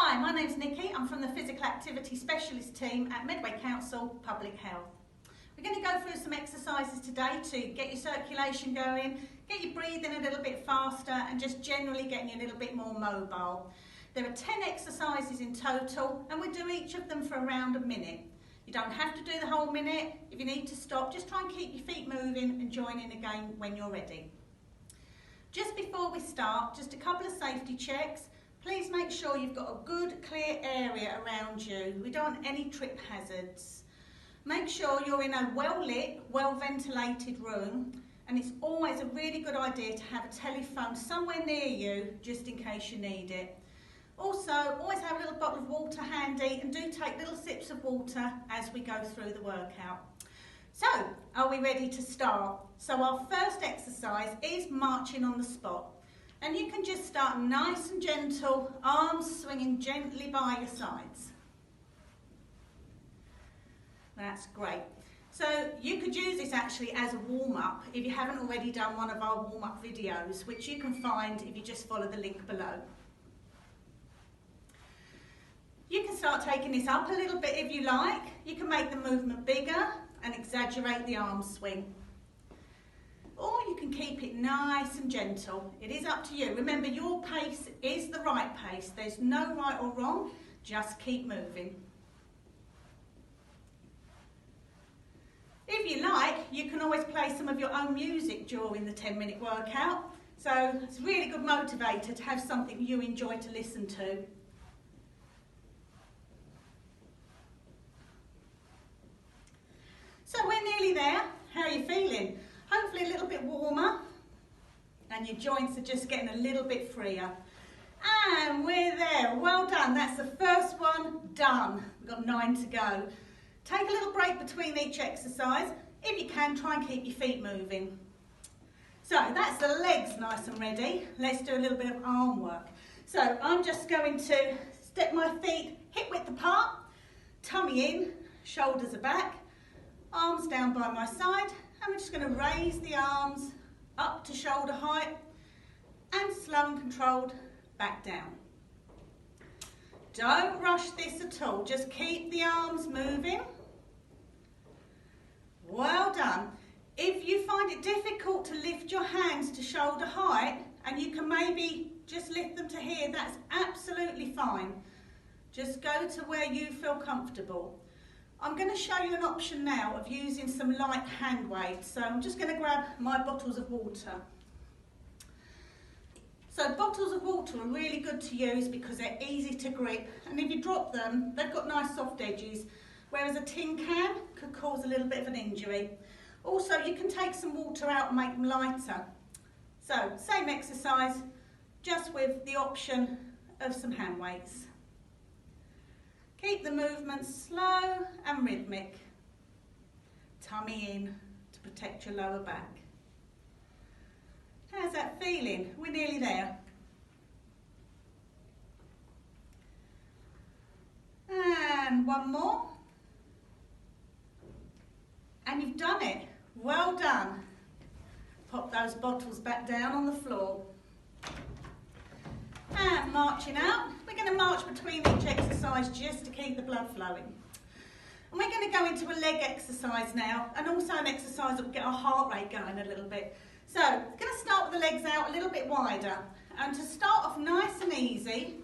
Hi, my name's Nikki. I'm from the Physical Activity Specialist team at Medway Council Public Health. We're going to go through some exercises today to get your circulation going, get you breathing a little bit faster and just generally getting you a little bit more mobile. There are 10 exercises in total and we do each of them for around a minute. You don't have to do the whole minute. If you need to stop, just try and keep your feet moving and join in again when you're ready. Just before we start, just a couple of safety checks. Please make sure you've got a good clear area around you. We don't want any trip hazards. Make sure you're in a well-lit, well-ventilated room, and it's always a really good idea to have a telephone somewhere near you just in case you need it. Also, always have a little bottle of water handy and do take little sips of water as we go through the workout. So, are we ready to start? So our first exercise is marching on the spot. And you can just start nice and gentle, arms swinging gently by your sides. That's great. So you could use this actually as a warm-up if you haven't already done one of our warm-up videos, which you can find if you just follow the link below. You can start taking this up a little bit if you like. You can make the movement bigger and exaggerate the arm swing. Or you can keep it nice and gentle. It is up to you. Remember, your pace is the right pace. There's no right or wrong. Just keep moving. If you like, you can always play some of your own music during the 10-minute workout. So it's a really good motivator to have something you enjoy to listen to. So we're nearly there. How are you feeling? Hopefully a little bit warmer and your joints are just getting a little bit freer. And we're there. Well done. That's the first one done. We've got 9 to go. Take a little break between each exercise. If you can, try and keep your feet moving. So that's the legs nice and ready. Let's do a little bit of arm work. So I'm just going to step my feet hip width apart, tummy in, shoulders are back, arms down by my side. And we're just going to raise the arms up to shoulder height and slow and controlled back down. Don't rush this at all, just keep the arms moving. Well done. If you find it difficult to lift your hands to shoulder height and you can maybe just lift them to here, that's absolutely fine. Just go to where you feel comfortable. I'm going to show you an option now of using some light hand weights. So I'm just going to grab my bottles of water. So bottles of water are really good to use because they're easy to grip. And if you drop them, they've got nice soft edges. Whereas a tin can could cause a little bit of an injury. Also, you can take some water out and make them lighter. So same exercise, just with the option of some hand weights. Keep the movement slow and rhythmic. Tummy in to protect your lower back. How's that feeling? We're nearly there. And one more. And you've done it. Well done. Pop those bottles back down on the floor. And marching out. We're going to march between each exercise just to keep the blood flowing. And we're going to go into a leg exercise now, and also an exercise that will get our heart rate going a little bit. So, we're going to start with the legs out a little bit wider. And to start off nice and easy,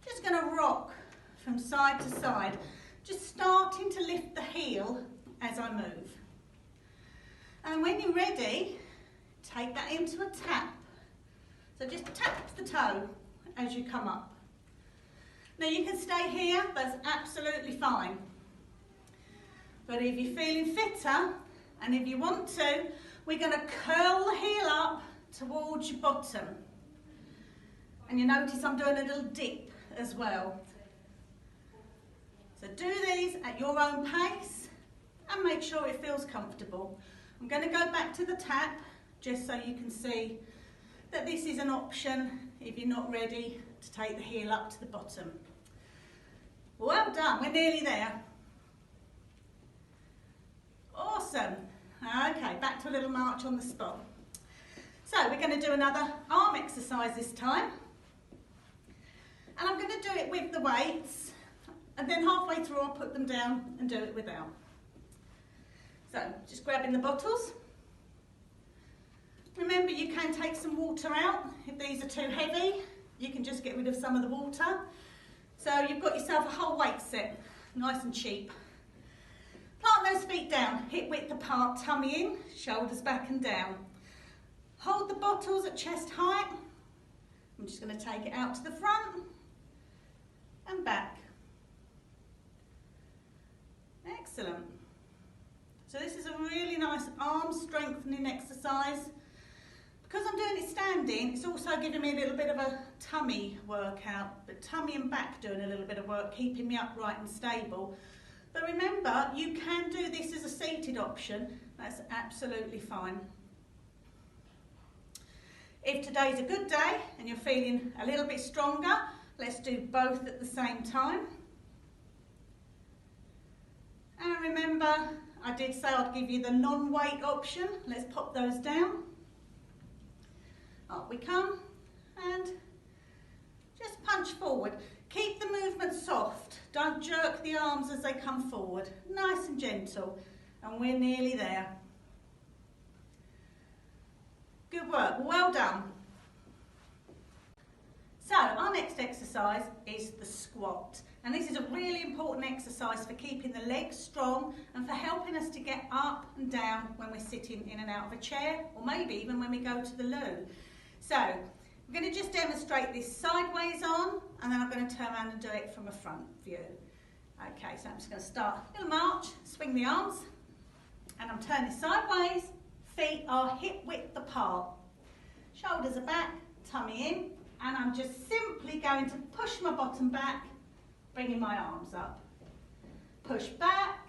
just going to rock from side to side, just starting to lift the heel as I move. And when you're ready, take that into a tap. So just tap the toe as you come up. Now you can stay here, that's absolutely fine. But if you're feeling fitter, and if you want to, we're going to curl the heel up towards your bottom. And you notice I'm doing a little dip as well. So do these at your own pace and make sure it feels comfortable. I'm going to go back to the tap just so you can see that this is an option if you're not ready to take the heel up to the bottom. Well done, we're nearly there. Awesome. Okay, back to a little march on the spot. So we're going to do another arm exercise this time. And I'm going to do it with the weights, and then halfway through I'll put them down and do it without. So, just grabbing the bottles. Remember, you can take some water out. If these are too heavy, you can just get rid of some of the water. So you've got yourself a whole weight set, nice and cheap. Plant those feet down, hip width apart, tummy in, shoulders back and down. Hold the bottles at chest height. I'm just going to take it out to the front and back. Excellent. So this is a really nice arm strengthening exercise. Because I'm doing it standing, it's also giving me a little bit of a tummy workout, but tummy and back doing a little bit of work, keeping me upright and stable. But remember, you can do this as a seated option. That's absolutely fine. If today's a good day and you're feeling a little bit stronger, let's do both at the same time. And remember, I did say I'd give you the non-weight option. Let's pop those down. Up we come, and just punch forward. Keep the movement soft. Don't jerk the arms as they come forward. Nice and gentle, and we're nearly there. Good work, well done. So our next exercise is the squat. And this is a really important exercise for keeping the legs strong and for helping us to get up and down when we're sitting in and out of a chair, or maybe even when we go to the loo. So we're going to just demonstrate this sideways on, and then I'm going to turn around and do it from a front view. Okay, so I'm just going to start a little march, swing the arms, and I'm turning sideways. Feet are hip width apart. Shoulders are back, tummy in, and I'm just simply going to push my bottom back, bringing my arms up. Push back.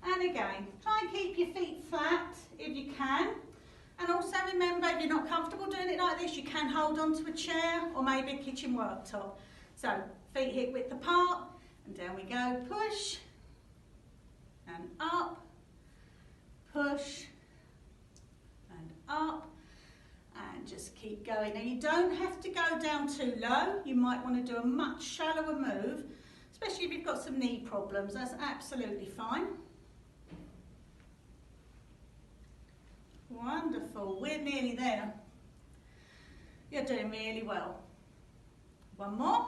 And again, try and keep your feet flat if you can. And also remember, if you're not comfortable doing it like this, you can hold onto a chair or maybe a kitchen worktop. So, feet hip width apart, and down we go. Push, and up, push, and up, and just keep going. Now, you don't have to go down too low. You might want to do a much shallower move, especially if you've got some knee problems. That's absolutely fine. Wonderful, we're nearly there. You're doing really well. One more.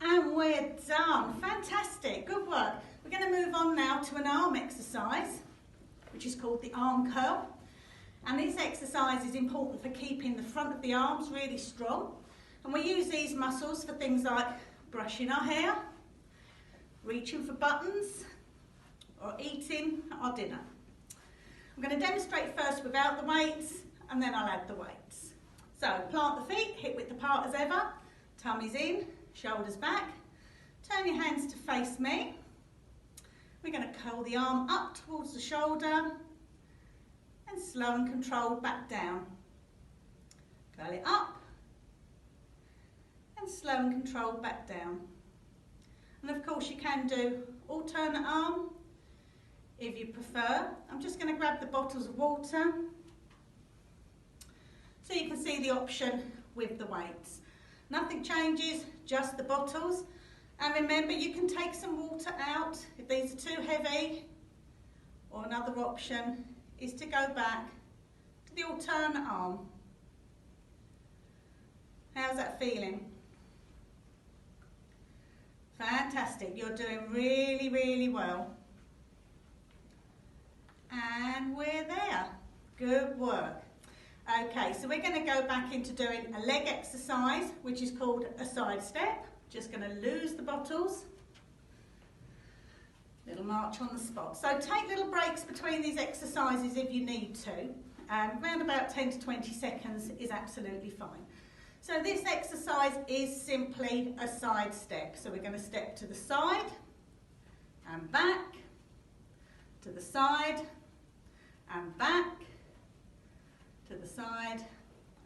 And we're done. Fantastic, good work. We're going to move on now to an arm exercise, which is called the arm curl. And this exercise is important for keeping the front of the arms really strong. And we use these muscles for things like brushing our hair, reaching for buttons, or eating our dinner. I'm going to demonstrate first without the weights, and then I'll add the weights. So plant the feet, hip width apart as ever, tummy's in, shoulders back. Turn your hands to face me. We're going to curl the arm up towards the shoulder, and slow and controlled back down. Curl it up, and slow and controlled back down. And of course you can do alternate arm, if you prefer. I'm just going to grab the bottles of water so you can see the option with the weights. Nothing changes, just the bottles. And remember, you can take some water out if these are too heavy, or another option is to go back to the alternate arm. How's that feeling? Fantastic, you're doing really, really well. And we're there. Good work. Okay, so we're going to go back into doing a leg exercise, which is called a side step. Just going to lose the bottles. Little march on the spot. So take little breaks between these exercises if you need to. Around about 10 to 20 seconds is absolutely fine. So this exercise is simply a side step. So we're going to step to the side and back, to the side and back, to the side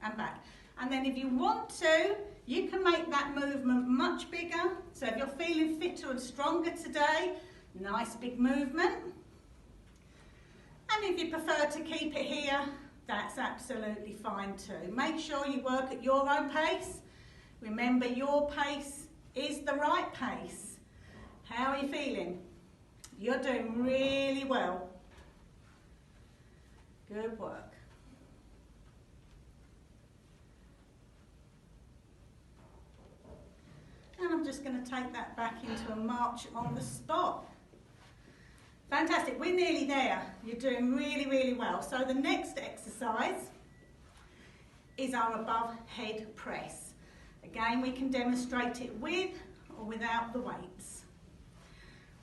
and back. And then if you want to, you can make that movement much bigger. So if you're feeling fitter and stronger today, nice big movement. And if you prefer to keep it here, That's absolutely fine too. Make sure you work at your own pace. Remember, your pace is the right pace. How are you feeling? You're doing really well. Good work. And I'm just going to take that back into a march on the spot. Fantastic, we're nearly there. You're doing really, really well. So the next exercise is our above head press. Again, we can demonstrate it with or without the weights.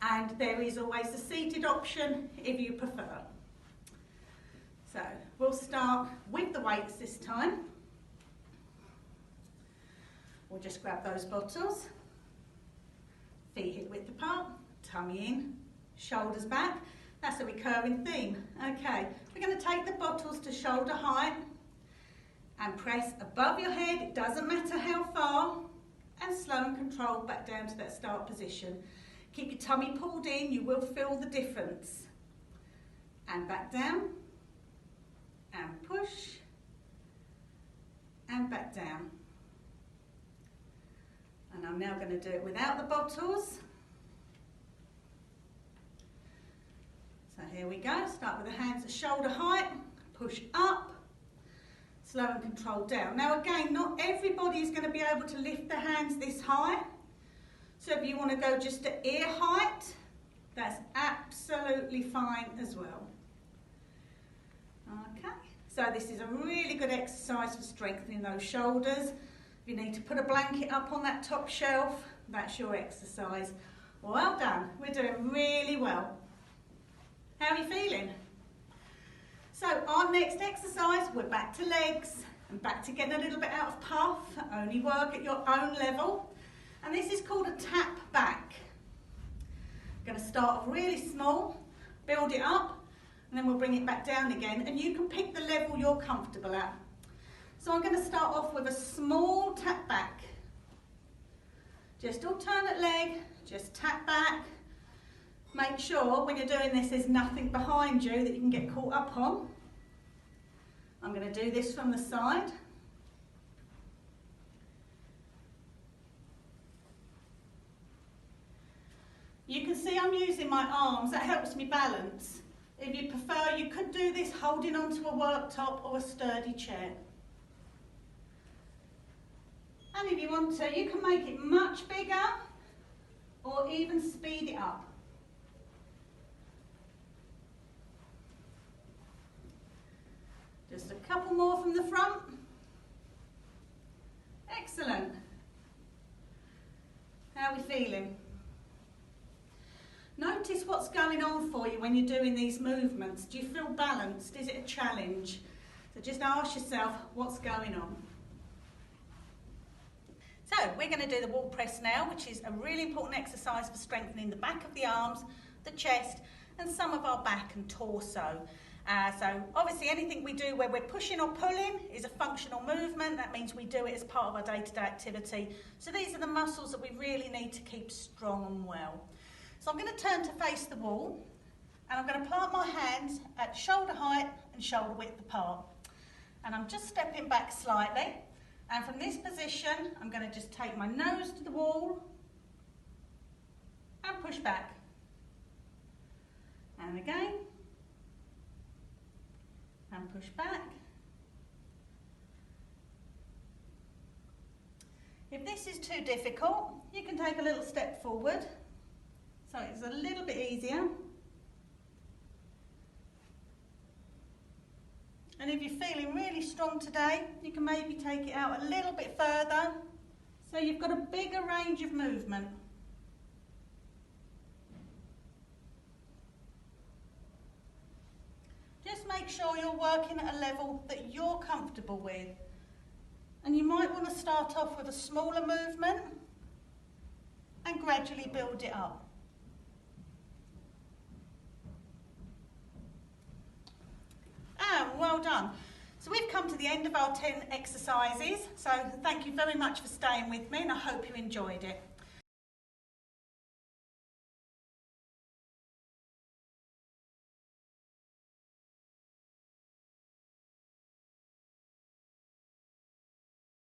And there is always the seated option if you prefer. So we'll start with the weights this time. We'll just grab those bottles, feet hip width apart, tummy in, shoulders back. That's a recurring theme. Okay, we're going to take the bottles to shoulder height and press above your head, it doesn't matter how far, and slow and controlled back down to that start position. Keep your tummy pulled in, you will feel the difference. And back down, and push, and back down. And I'm now going to do it without the bottles. So here we go, start with the hands at shoulder height, push up, slow and controlled down. Now again, not everybody is going to be able to lift their hands this high. So if you want to go just to ear height, that's absolutely fine as well. Okay, so this is a really good exercise for strengthening those shoulders. If you need to put a blanket up on that top shelf, that's your exercise. Well done, we're doing really well. How are you feeling? So our next exercise, we're back to legs and back to getting a little bit out of puff. Only work at your own level. And this is called a tap back. We're going to start off really small, build it up, and then we'll bring it back down again. And you can pick the level you're comfortable at. So I'm going to start off with a small tap back. Just alternate leg, just tap back. Make sure when you're doing this there's nothing behind you that you can get caught up on. I'm going to do this from the side. You can see I'm using my arms, that helps me balance. If you prefer, you could do this holding onto a worktop or a sturdy chair. And if you want to, you can make it much bigger or even speed it up. Just a couple more from the front. Excellent. How are we feeling? Notice what's going on for you when you're doing these movements. Do you feel balanced? Is it a challenge? So just ask yourself what's going on. So we're going to do the wall press now, which is a really important exercise for strengthening the back of the arms, the chest, and some of our back and torso. So obviously anything we do where we're pushing or pulling is a functional movement. That means we do it as part of our day-to-day activity. So these are the muscles that we really need to keep strong and well. So I'm going to turn to face the wall, and I'm going to plant my hands at shoulder height and shoulder width apart. And I'm just stepping back slightly. And from this position, I'm going to just take my nose to the wall and push back. And again. And push back. If this is too difficult, you can take a little step forward. So it's a little bit easier. And if you're feeling really strong today, you can maybe take it out a little bit further. So you've got a bigger range of movement. Just make sure you're working at a level that you're comfortable with. And you might want to start off with a smaller movement and gradually build it up. Well done. So we've come to the end of our 10 exercises. So thank you very much for staying with me, and I hope you enjoyed it.